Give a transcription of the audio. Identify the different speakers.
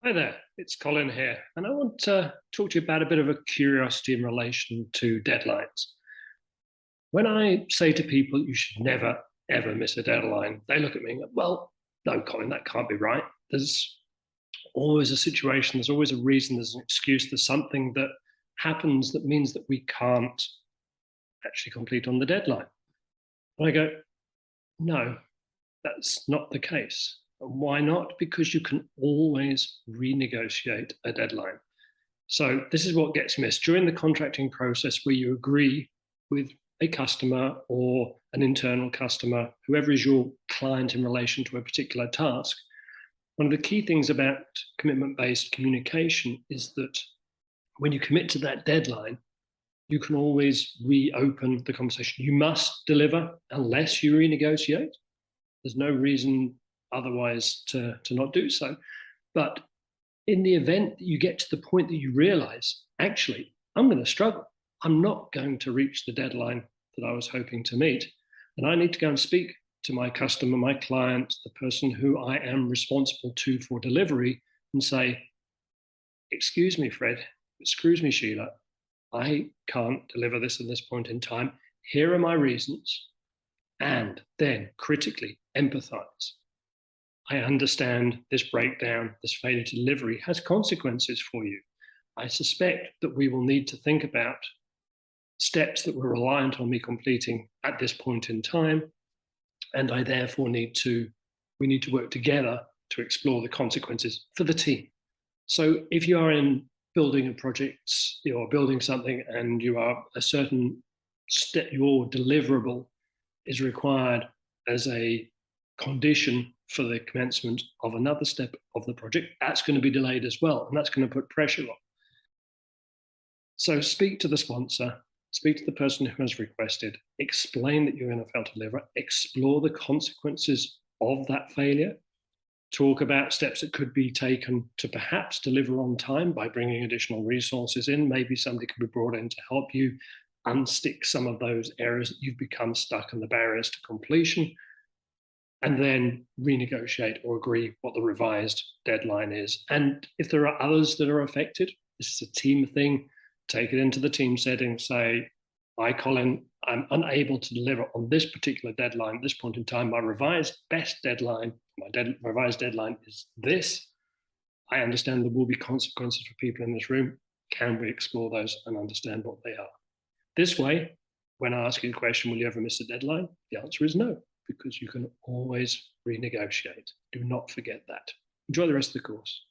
Speaker 1: Hi there, it's Colin here, and I want to talk to you about a bit of a curiosity in relation to deadlines. When I say to people you should never, ever miss a deadline, they look at me and go, well, no, Colin, that can't be right. There's always a situation, there's always a reason, there's an excuse, there's something that happens that means that we can't actually complete on the deadline. And I go, no, that's not the case. And why not? Because you can always renegotiate a deadline. So this is what gets missed during the contracting process where you agree with a customer or an internal customer, whoever is your client in relation to a particular task. One of the key things about commitment-based communication is that when you commit to that deadline, you can always reopen the conversation. You must deliver unless you renegotiate. There's no reason otherwise to not do so. But in the event that you get to the point that you realize, actually, I'm going to struggle. I'm not going to reach the deadline that I was hoping to meet. And I need to go and speak to my customer, my client, the person who I am responsible to for delivery and say, excuse me, Fred, excuse me, Sheila, I can't deliver this at this point in time. Here are my reasons. And then critically empathize. I understand this breakdown, this failure to delivery has consequences for you. I suspect that we will need to think about steps that were reliant on me completing at this point in time. And I therefore we need to work together to explore the consequences for the team. So if you are in building a project, you're building something and you are a certain step, your deliverable is required as a condition for the commencement of another step of the project, that's going to be delayed as well, and that's going to put pressure on. So speak to the sponsor, speak to the person who has requested, explain that you're going to fail to deliver, explore the consequences of that failure, talk about steps that could be taken to perhaps deliver on time by bringing additional resources in. Maybe somebody could be brought in to help you unstick some of those areas that you've become stuck in the barriers to completion, and then renegotiate or agree what the revised deadline is. And if there are others that are affected, this is a team thing, take it into the team setting, say, hi, Colin, I'm unable to deliver on this particular deadline at this point in time. My revised deadline is this. I understand there will be consequences for people in this room. Can we explore those and understand what they are? This way, when I ask you the question, will you ever miss a deadline? The answer is no, because you can always renegotiate. Do not forget that. Enjoy the rest of the course.